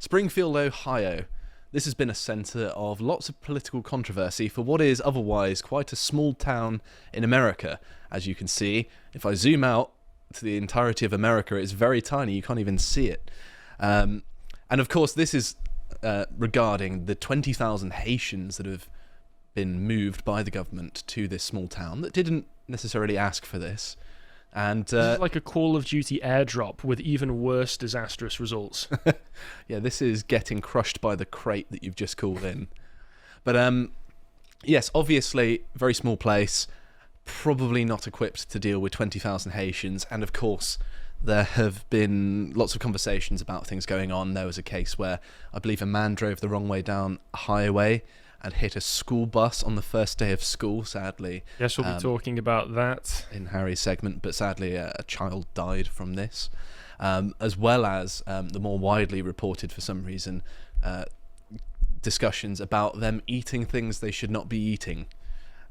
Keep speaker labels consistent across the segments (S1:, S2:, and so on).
S1: Springfield, Ohio. This has been a centre of lots of political controversy for what is otherwise quite a small town in America. As you can see, if I zoom out to the entirety of America, it's very tiny. You can't even see it. And of course, this is regarding the 20,000 Haitians that have been moved by the government to this small town that didn't necessarily ask for this. And
S2: this is like a Call of Duty airdrop with even worse disastrous results.
S1: Yeah, this is getting crushed by the crate that you've just called in. But yes, obviously, very small place, probably not equipped to deal with 20,000 Haitians. And of course, there have been lots of conversations about things going on. There was a case where I believe a man drove the wrong way down a highway and hit a school bus on the first day of school, sadly.
S2: Yes, we'll be talking about that
S1: in Harry's segment, but sadly a child died from this, as well as the more widely reported, for some reason, discussions about them eating things they should not be eating.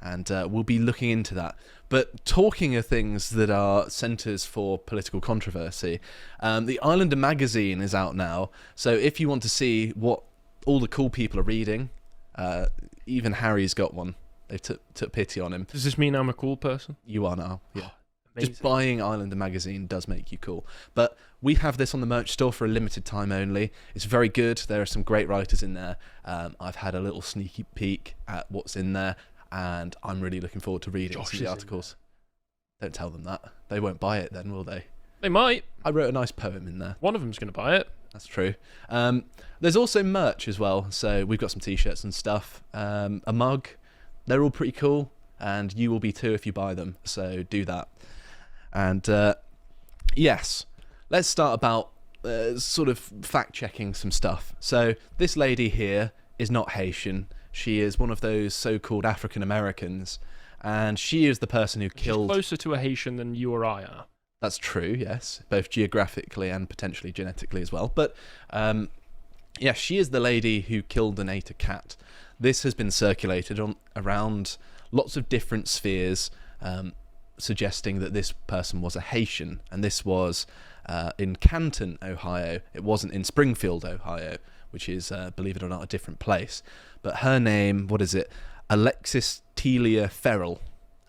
S1: And we'll be looking into that. But talking of things that are centres for political controversy, the Islander magazine is out now. So if you want to see what all the cool people are reading, even Harry's got one. They took pity on him.
S2: Does this mean I'm a cool person?
S1: You are now, yeah.
S2: Amazing.
S1: Just buying Islander magazine does make you cool. But we have this on the merch store for a limited time only. It's very good. There are some great writers in there. I've had a little sneaky peek at what's in there, and I'm really looking forward to reading some of the articles. Don't tell them that. They won't buy it then, will they?
S2: They might.
S1: I wrote a nice poem in there.
S2: One of them's going to buy it.
S1: That's true. There's also merch as well. So we've got some t-shirts and stuff. A mug. They're all pretty cool. And you will be too if you buy them. So do that. And yes, let's start about sort of fact-checking some stuff. So this lady here is not Haitian. She is one of those so-called African Americans, and she is the person who killed...
S2: She's closer to a Haitian than you or I are.
S1: That's true, yes, both geographically and potentially genetically as well. But yeah, she is the lady who killed and ate a cat. This has been circulated around lots of different spheres, suggesting that this person was a Haitian, and this was in Canton, Ohio. It wasn't in Springfield, Ohio, which is, believe it or not, a different place. But her name, what is it? Alexis Telia Ferrell,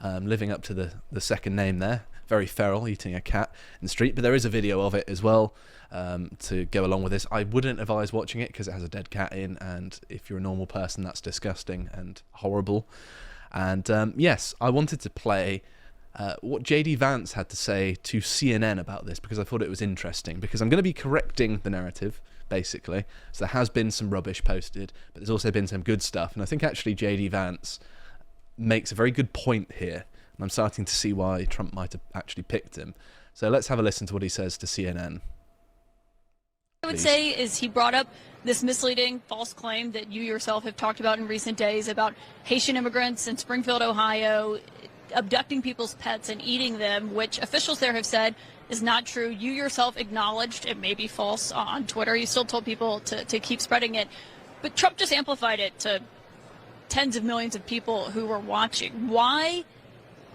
S1: living up to the second name there. Very feral, eating a cat in the street. But there is a video of it as well to go along with this. I wouldn't advise watching it because it has a dead cat in, and if you're a normal person, that's disgusting and horrible. And yes, I wanted to play what JD Vance had to say to CNN about this, because I thought it was interesting, because I'm going to be correcting the narrative, basically. So there has been some rubbish posted, but there's also been some good stuff, and I think actually JD Vance makes a very good point here, and I'm starting to see why Trump might have actually picked him. So let's have a listen to what he says to CNN.
S3: I would say is he brought up this misleading false claim that you yourself have talked about in recent days about Haitian immigrants in Springfield, Ohio, abducting people's pets and eating them, which officials there have said is not true. You yourself acknowledged it may be false on Twitter. You still told people to keep spreading it. But Trump just amplified it to tens of millions of people who were watching. Why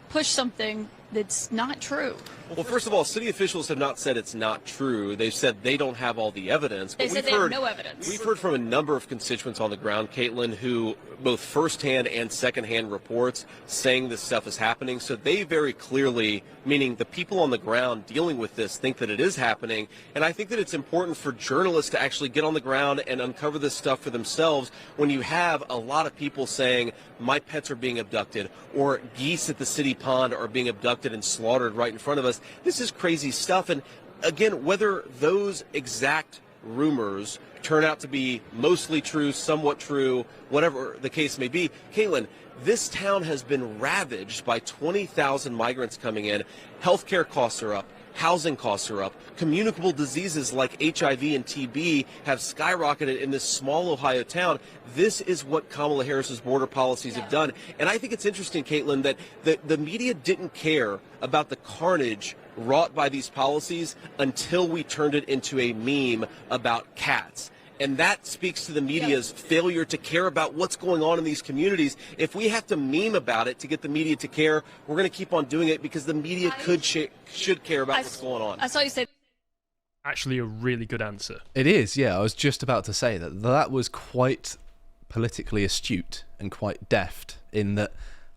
S3: push something that's not true?
S4: Well, first of all, city officials have not said it's not true. They've said they don't have all the evidence.
S3: They said they have no evidence.
S4: We've heard from a number of constituents on the ground, Caitlin, who both firsthand and secondhand reports saying this stuff is happening. So they very clearly, meaning the people on the ground dealing with this, think that it is happening. And I think that it's important for journalists to actually get on the ground and uncover this stuff for themselves when you have a lot of people saying, my pets are being abducted, or geese at the city pond are being abducted and slaughtered right in front of us. This is crazy stuff. And again, whether those exact rumors turn out to be mostly true, somewhat true, whatever the case may be, Caitlin, this town has been ravaged by 20,000 migrants coming in. Healthcare costs are up. Housing costs are up. Communicable diseases like HIV and TB have skyrocketed in this small Ohio town. This is what Kamala Harris's border policies have done. And I think it's interesting, Caitlin, that the media didn't care about the carnage wrought by these policies until we turned it into a meme about cats. And that speaks to the media's failure to care about what's going on in these communities. If we have to meme about it to get the media to care, we're going to keep on doing it because the media should care about what's going on.
S3: I saw you say
S2: Actually, a really good answer.
S1: It is, yeah. I was just about to say that was quite politically astute and quite deft in that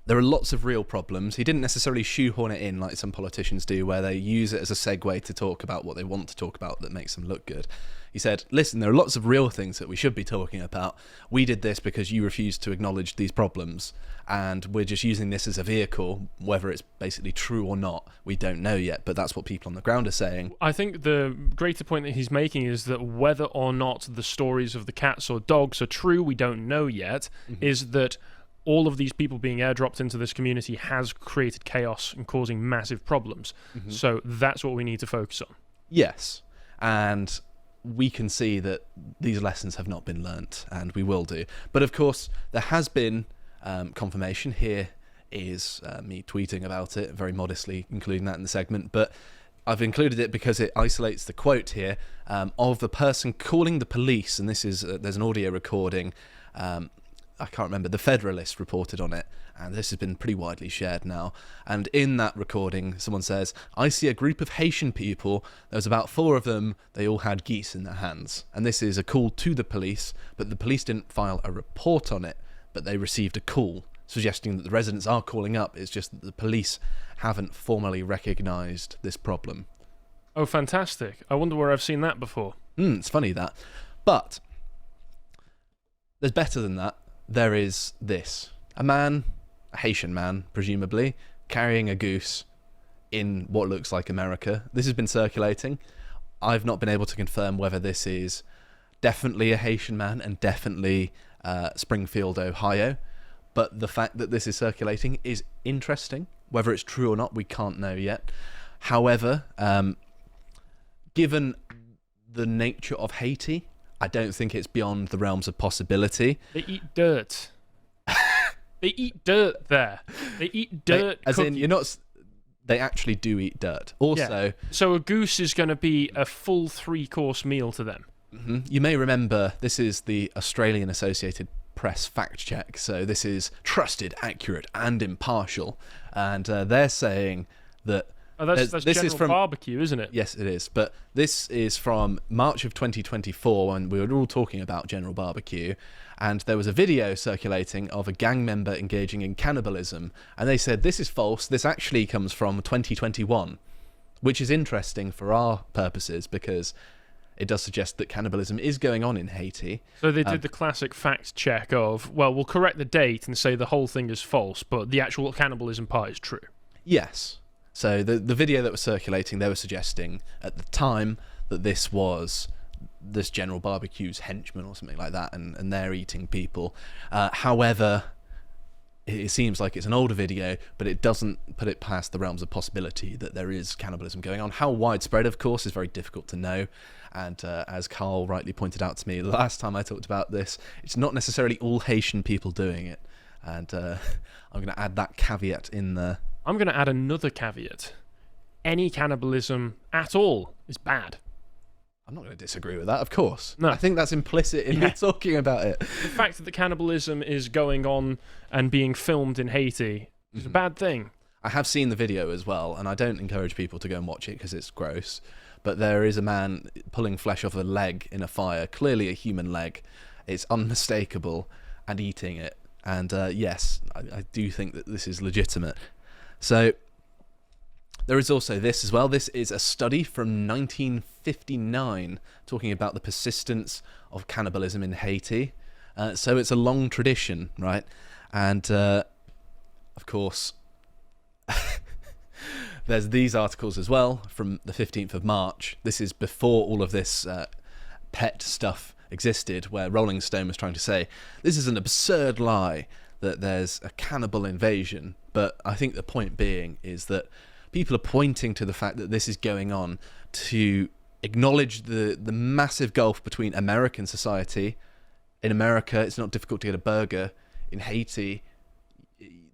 S1: there are lots of real problems. He didn't necessarily shoehorn it in like some politicians do, where they use it as a segue to talk about what they want to talk about that makes them look good. He said, listen, there are lots of real things that we should be talking about. We did this because you refused to acknowledge these problems, and we're just using this as a vehicle. Whether it's basically true or not, we don't know yet, but that's what people on the ground are saying.
S2: I think the greater point that he's making is that whether or not the stories of the cats or dogs are true, we don't know yet, is that all of these people being airdropped into this community has created chaos and causing massive problems. So that's what we need to focus on.
S1: Yes, and we can see that these lessons have not been learnt, and we will do. But of course, there has been confirmation. Here is me tweeting about it, very modestly including that in the segment, but I've included it because it isolates the quote here of the person calling the police, and this is there's an audio recording. I can't remember, the Federalist reported on it, and this has been pretty widely shared now. And in that recording, someone says, I see a group of Haitian people, there was about 4 of them, they all had geese in their hands. And this is a call to the police, but the police didn't file a report on it, but they received a call, suggesting that the residents are calling up. It's just that the police haven't formally recognised this problem.
S2: Oh, fantastic. I wonder where I've seen that before.
S1: It's funny that. But there's better than that. There is this. A Haitian man, presumably, carrying a goose in what looks like America. This has been circulating. I've not been able to confirm whether this is definitely a Haitian man and definitely Springfield, Ohio. But the fact that this is circulating is interesting. Whether it's true or not, we can't know yet. However, given the nature of Haiti, I don't think it's beyond the realms of possibility.
S2: They eat dirt. They eat dirt there. They eat dirt.
S1: They actually do eat dirt. Also,
S2: so a goose is going to be a full 3-course meal to them.
S1: You may remember this is the Australian Associated Press fact check. So this is trusted, accurate, and impartial. And they're saying that.
S2: Oh, that's
S1: this
S2: General
S1: is from
S2: Barbecue, isn't it?
S1: Yes, it is. But this is from March of 2024 when we were all talking about General Barbecue, and there was a video circulating of a gang member engaging in cannibalism, and they said this is false. This actually comes from 2021, which is interesting for our purposes because it does suggest that cannibalism is going on in Haiti.
S2: So they did the classic fact check of, well, we'll correct the date and say the whole thing is false, but the actual cannibalism part is true.
S1: Yes. So the video that was circulating, they were suggesting at the time that this was this General Barbecue's henchman or something like that, and they're eating people. However, it seems like it's an older video, but it doesn't put it past the realms of possibility that there is cannibalism going on. How widespread, of course, is very difficult to know. And as Carl rightly pointed out to me the last time I talked about this, it's not necessarily all Haitian people doing it. And I'm going to add that caveat in there.
S2: I'm going to add another caveat. Any cannibalism at all is bad.
S1: I'm not going to disagree with that, of course.
S2: No.
S1: I think that's implicit in me talking about it.
S2: The fact that the cannibalism is going on and being filmed in Haiti is a bad thing.
S1: I have seen the video as well, and I don't encourage people to go and watch it because it's gross. But there is a man pulling flesh off a leg in a fire, clearly a human leg. It's unmistakable, and eating it. And yes, I do think that this is legitimate. So there is also this as well. This is a study from 1959 talking about the persistence of cannibalism in Haiti. So it's a long tradition, right? And of course, there's these articles as well from the 15th of March. This is before all of this pet stuff existed, where Rolling Stone was trying to say, this is an absurd lie that there's a cannibal invasion. But I think the point being is that people are pointing to the fact that this is going on to acknowledge the massive gulf between American society. In America, it's not difficult to get a burger. In Haiti,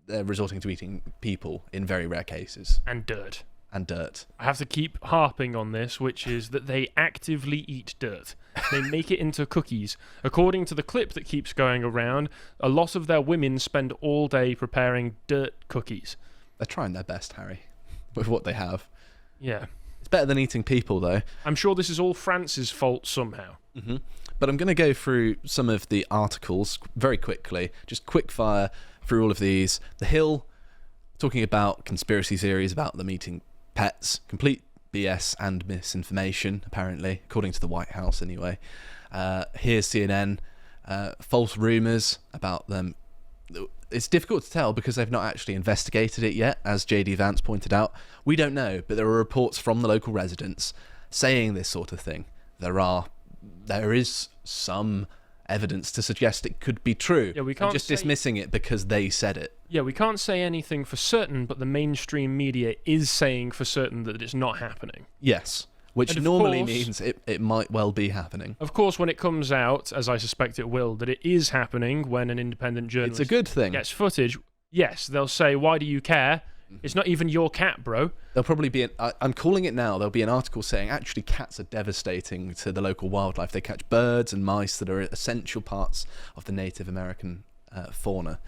S1: they're resorting to eating people in very rare cases.
S2: And dirt.
S1: And dirt.
S2: I have to keep harping on this, which is that they actively eat dirt. They make it into cookies. According to the clip that keeps going around, a lot of their women spend all day preparing dirt cookies.
S1: They're trying their best, Harry, with what they have.
S2: Yeah.
S1: better than eating people, though.
S2: I'm sure this is all France's fault somehow.
S1: Mm-hmm. But I'm going to go through some of the articles very quickly, just quick fire through all of these. The Hill, talking about conspiracy theories about them eating pets, complete BS and misinformation, apparently, according to the White House anyway. Here's CNN, false rumours about them. It's difficult to tell because they've not actually investigated it yet, as JD Vance pointed out. We don't know, but there are reports from the local residents saying this sort of thing. There is some evidence to suggest it could be true.
S2: Yeah, we can't
S1: just dismissing it because they said it.
S2: Yeah, we can't say anything for certain, but the mainstream media is saying for certain that it's not happening.
S1: Yes, which normally means it might well be happening.
S2: Of course, when it comes out, as I suspect it will, that it is happening when an independent journalist
S1: it's a good thing.
S2: Gets footage, yes, they'll say, why do you care? It's not even your cat, bro.
S1: There'll probably be I'm calling it now, there'll be an article saying actually cats are devastating to the local wildlife. They catch birds and mice that are essential parts of the Native American fauna,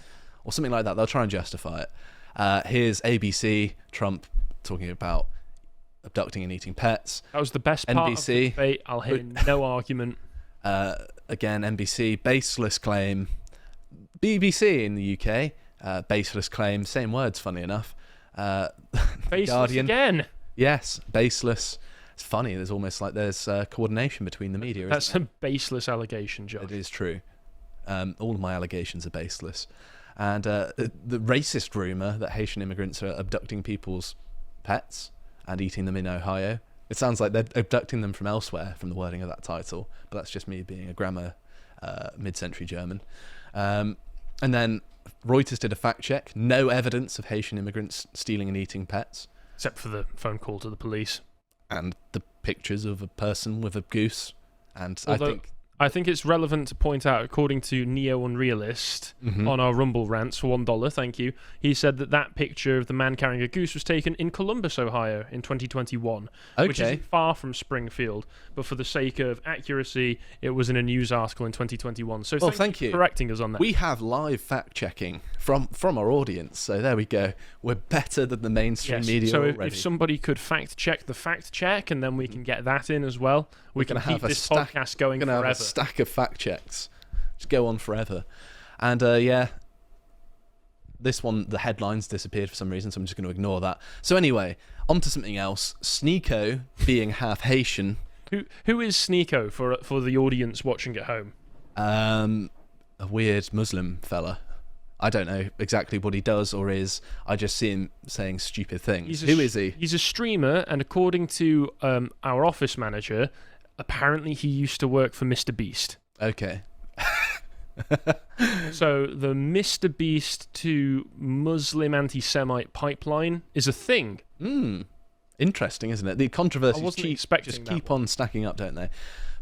S1: or something like that. They'll try and justify it. Here's ABC, Trump talking about abducting and eating pets.
S2: That was the best part of the debate. I'll hear no argument.
S1: Again, NBC, baseless claim. BBC in the UK, baseless claim. Same words, funny enough.
S2: Baseless
S1: Guardian,
S2: again.
S1: Yes, baseless. It's funny. There's almost like there's coordination between the media.
S2: That's a baseless allegation, Josh.
S1: It is true. All of my allegations are baseless. And the racist rumour that Haitian immigrants are abducting people's pets and eating them in Ohio. It sounds like they're abducting them from elsewhere from the wording of that title, but that's just me being a grammar mid-century German. And then Reuters did a fact check. No evidence of Haitian immigrants stealing and eating pets.
S2: Except for the phone call to the police.
S1: And the pictures of a person with a goose. And
S2: Although, I think it's relevant to point out, according to Neo Unrealist on our Rumble rants for $1, thank you, he said that picture of the man carrying a goose was taken in Columbus, Ohio in 2021, which isn't far from Springfield, but for the sake of accuracy, it was in a news article in 2021. So thank you for correcting us on that.
S1: We have live fact-checking from our audience, so there we go. We're better than the mainstream media
S2: so
S1: already.
S2: If somebody could fact-check the fact-check, and then we can get that in as well, we can keep this podcast going forever.
S1: Have a stack of fact checks. Just go on forever. And this one, the headlines disappeared for some reason, so I'm just going to ignore that. So anyway, on to something else. Sneako, being half Haitian.
S2: Who is Sneako for the audience watching at home?
S1: A weird Muslim fella. I don't know exactly what he does or is. I just see him saying stupid things. Who is he? He's
S2: a streamer, and according to our office manager, apparently he used to work for Mr. Beast.
S1: Okay.
S2: So the Mr. Beast to Muslim anti-Semite pipeline is a thing.
S1: Interesting, isn't it? The controversies just keep on stacking up, don't they?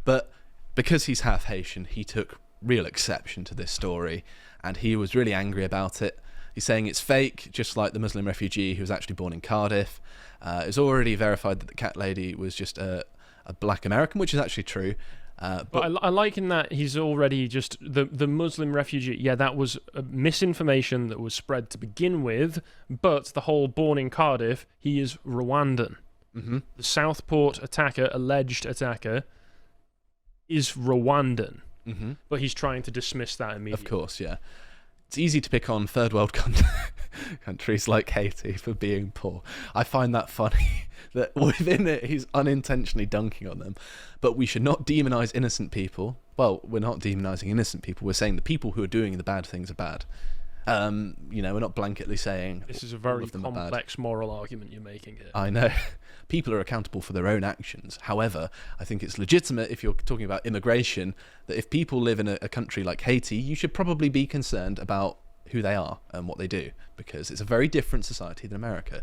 S1: But because he's half Haitian, he took real exception to this story, and he was really angry about it. He's saying it's fake, just like the Muslim refugee who was actually born in Cardiff. It's already verified that the cat lady was just a black American, which is actually true.
S2: But I like in that he's already just the Muslim refugee. Yeah, that was misinformation that was spread to begin with, but the whole born in Cardiff, he is Rwandan.
S1: Mm-hmm.
S2: The Southport alleged attacker, is Rwandan.
S1: Mm-hmm.
S2: But he's trying to dismiss that immediately.
S1: Of course, yeah. It's easy to pick on third world countries like Haiti for being poor. I find that funny that within it he's unintentionally dunking on them. But we should not demonize innocent people. Well, we're not demonizing innocent people. We're saying the people who are doing the bad things are bad. We're not blanketly saying
S2: this is a very complex moral argument you're making here.
S1: I know. People are accountable for their own actions. However, I think it's legitimate, if you're talking about immigration, that if people live in a country like Haiti, you should probably be concerned about who they are and what they do, because it's a very different society than America.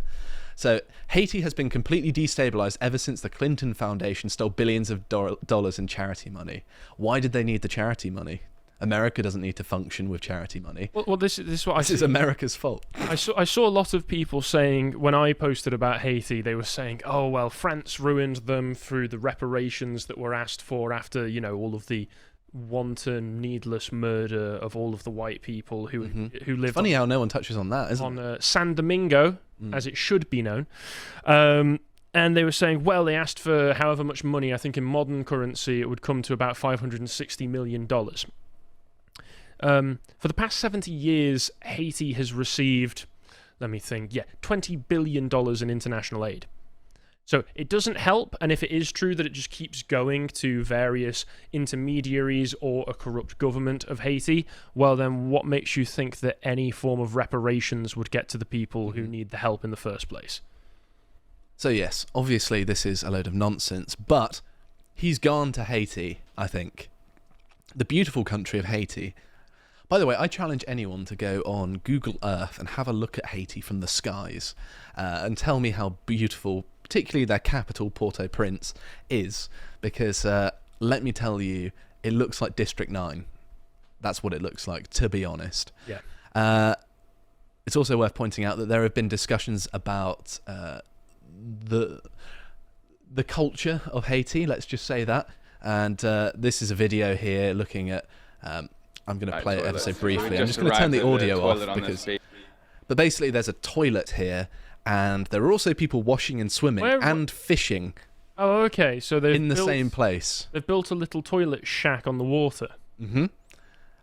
S1: So Haiti has been completely destabilized ever since the Clinton Foundation stole billions of dollars in charity money. Why did they need the charity money? America doesn't need to function with charity money.
S2: Well, this is what I see.
S1: This is America's fault.
S2: I saw a lot of people saying, when I posted about Haiti, they were saying, oh, well, France ruined them through the reparations that were asked for after, all of the wanton, needless murder of all of the white people who lived.
S1: It's funny how no one touches on that, isn't it?
S2: On San Domingo, as it should be known. And they were saying, well, they asked for however much money. I think in modern currency it would come to about $560 million. For the past 70 years, Haiti has received, let me think, $20 billion in international aid. So it doesn't help, and if it is true that it just keeps going to various intermediaries or a corrupt government of Haiti, well then what makes you think that any form of reparations would get to the people who need the help in the first place?
S1: So yes, obviously this is a load of nonsense, but he's gone to Haiti, I think. The beautiful country of Haiti. By the way, I challenge anyone to go on Google Earth and have a look at Haiti from the skies and tell me how beautiful, particularly their capital, Port-au-Prince, is, because let me tell you, it looks like District 9. That's what it looks like, to be honest.
S2: Yeah.
S1: It's also worth pointing out that there have been discussions about the culture of Haiti, let's just say that. And this is a video here looking at... I'm going to play it ever so briefly. I'm just going to turn the audio off because... But basically, there's a toilet here, and there are also people washing and swimming and fishing.
S2: Oh, okay. So they've
S1: in the same place.
S2: They've built a little toilet shack on the water.
S1: Mm-hmm.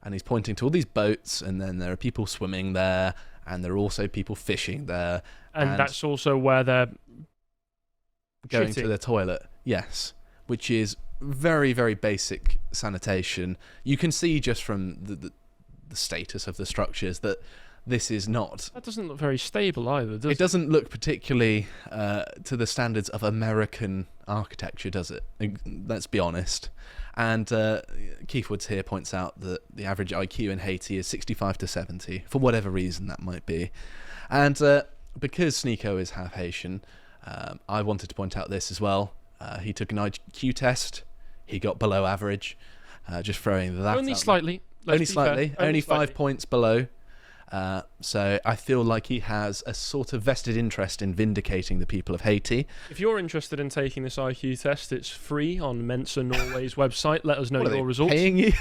S1: And he's pointing to all these boats, and then there are people swimming there, and there are also people fishing there.
S2: And that's also where they're
S1: going
S2: shitting
S1: to the toilet. Yes, which is very, very basic sanitation. You can see just from the status of the structures that this is not...
S2: That doesn't look very stable either, does it?
S1: It doesn't look particularly to the standards of American architecture, does it? Let's be honest. And Keith Woods here points out that the average IQ in Haiti is 65 to 70, for whatever reason that might be. And because Sneako is half Haitian, I wanted to point out this as well. He took an IQ test. He got below average. Just throwing that
S2: Only
S1: out.
S2: slightly.
S1: Only slightly. Only 5 points below.
S2: So
S1: I feel like he has a sort of vested interest in vindicating the people of Haiti.
S2: If you're interested in taking this IQ test, it's free on Mensa Norway's website. Let us know your results.
S1: Paying you?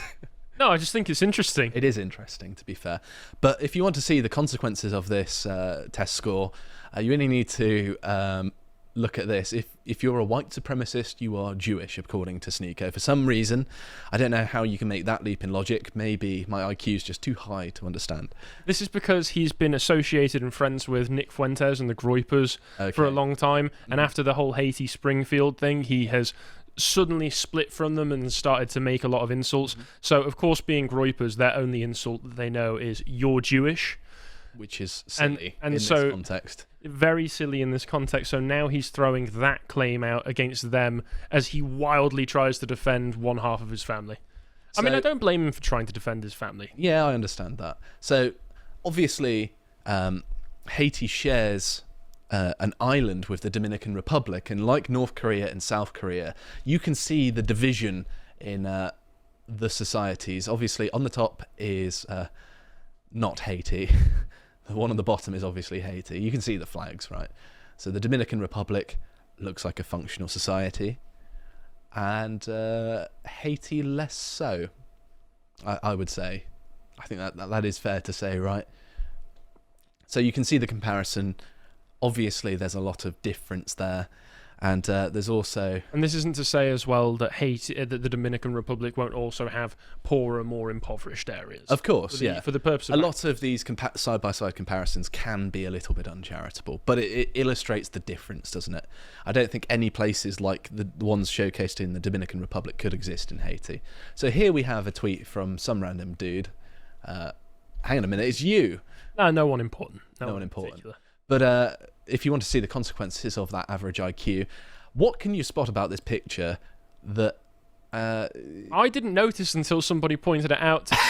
S2: No, I just think it's interesting.
S1: It is interesting, to be fair. But if you want to see the consequences of this test score, you only need to look at this. If you're a white supremacist, you are Jewish, according to Sneako. For some reason, I don't know how you can make that leap in logic. Maybe my IQ is just too high to understand.
S2: This is because he's been associated and friends with Nick Fuentes and the Groypers for a long time, and after the whole Haiti Springfield thing, he has suddenly split from them and started to make a lot of insults. So, of course, being Groypers, their only insult that they know is, you're Jewish.
S1: Which is silly in this context.
S2: Very silly in this context. So now he's throwing that claim out against them as he wildly tries to defend one half of his family. I mean, I don't blame him for trying to defend his family.
S1: Yeah, I understand that. So, obviously, Haiti shares an island with the Dominican Republic, and like North Korea and South Korea, you can see the division in the societies. Obviously, on the top is not Haiti. The one on the bottom is obviously Haiti. You can see the flags, right? So the Dominican Republic looks like a functional society, and Haiti less so, I would say. I think that is fair to say, right? So you can see the comparison. Obviously, there's a lot of difference there. And there's also...
S2: And this isn't to say as well that Haiti, that the Dominican Republic won't also have poorer, more impoverished areas.
S1: Of course, yeah.
S2: For the purpose of...
S1: A lot of these side-by-side comparisons can be a little bit uncharitable, but it illustrates the difference, doesn't it? I don't think any places like the ones showcased in the Dominican Republic could exist in Haiti. So here we have a tweet from some random dude. Hang on a minute, it's you!
S2: No one important.
S1: No one important. But if you want to see the consequences of that average IQ, what can you spot about this picture that...
S2: I didn't notice until somebody pointed it out to me.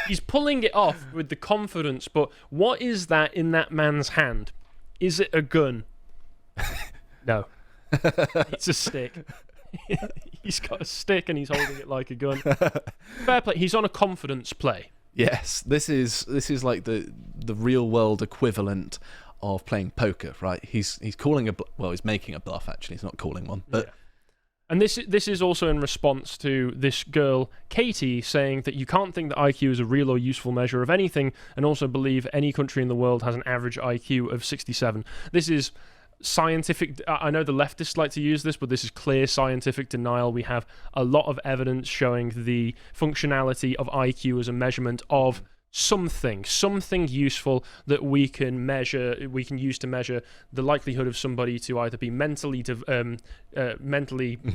S2: He's pulling it off with the confidence, but what is that in that man's hand? Is it a gun? No. It's a stick. He's got a stick and he's holding it like a gun. Fair play. He's on a confidence play.
S1: Yes, this is like the real world equivalent of playing poker, right? He's calling he's making a bluff actually. He's not calling one, but.
S2: Yeah. And this is also in response to this girl Katie saying that you can't think that IQ is a real or useful measure of anything, and also believe any country in the world has an average IQ of 67. This is scientific. I know the leftists like to use this, but this is clear scientific denial. We have a lot of evidence showing the functionality of IQ as a measurement of something useful that we can use to measure the likelihood of somebody to either be mentally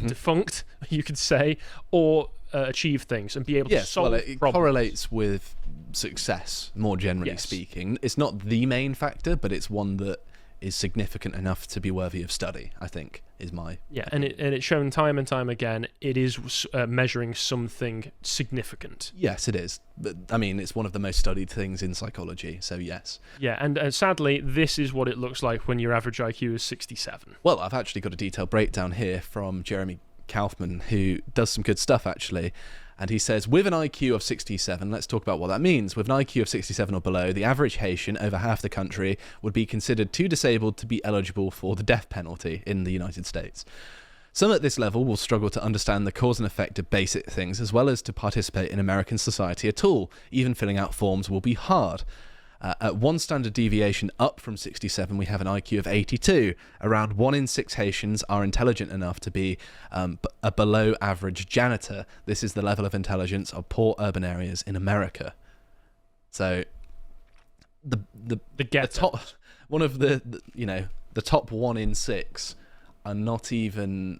S2: defunct, you could say, or achieve things and be able to solve
S1: it
S2: problems.
S1: Correlates with success, more generally speaking. It's not the main factor, but it's one that is significant enough to be worthy of study, I think, is my opinion.
S2: And it's shown time and time again it is measuring something significant.
S1: Yes, it is. But, I mean, it's one of the most studied things in psychology, so yes.
S2: Yeah, and sadly, this is what it looks like when your average IQ is 67.
S1: Well, I've actually got a detailed breakdown here from Jeremy Kaufman, who does some good stuff, actually. And he says, with an IQ of 67, let's talk about what that means. With an IQ of 67 or below, the average Haitian, over half the country, would be considered too disabled to be eligible for the death penalty in the United States. Some at this level will struggle to understand the cause and effect of basic things, as well as to participate in American society at all. Even filling out forms will be hard. At one standard deviation up from 67, we have an IQ of 82. Around 1 in 6 Haitians are intelligent enough to be a below average janitor. This is the level of intelligence of poor urban areas in America. So the top one of the top 1 in 6 are not even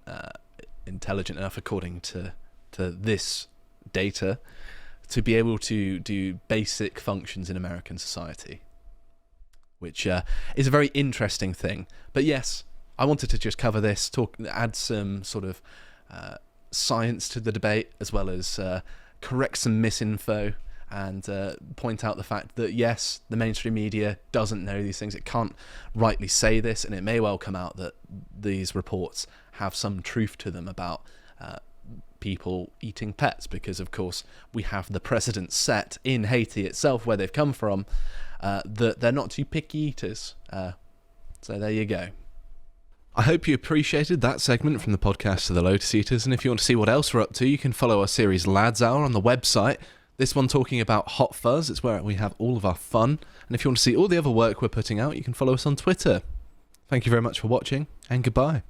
S1: intelligent enough, according to this data, to be able to do basic functions in American society, which is a very interesting thing. But yes, I wanted to just cover this, add some sort of science to the debate, as well as correct some misinfo, and point out the fact that yes, the mainstream media doesn't know these things. It can't rightly say this, and it may well come out that these reports have some truth to them about people eating pets, because of course we have the precedent set in Haiti itself, where they've come from, that they're not too picky eaters. So there you go. I hope you appreciated that segment from the podcast of the Lotus Eaters, and if you want to see what else we're up to, you can follow our series Lads Hour on the website. This one talking about Hot Fuzz. It's where we have all of our fun, and if you want to see all the other work we're putting out, you can follow us on Twitter. Thank you very much for watching, and goodbye.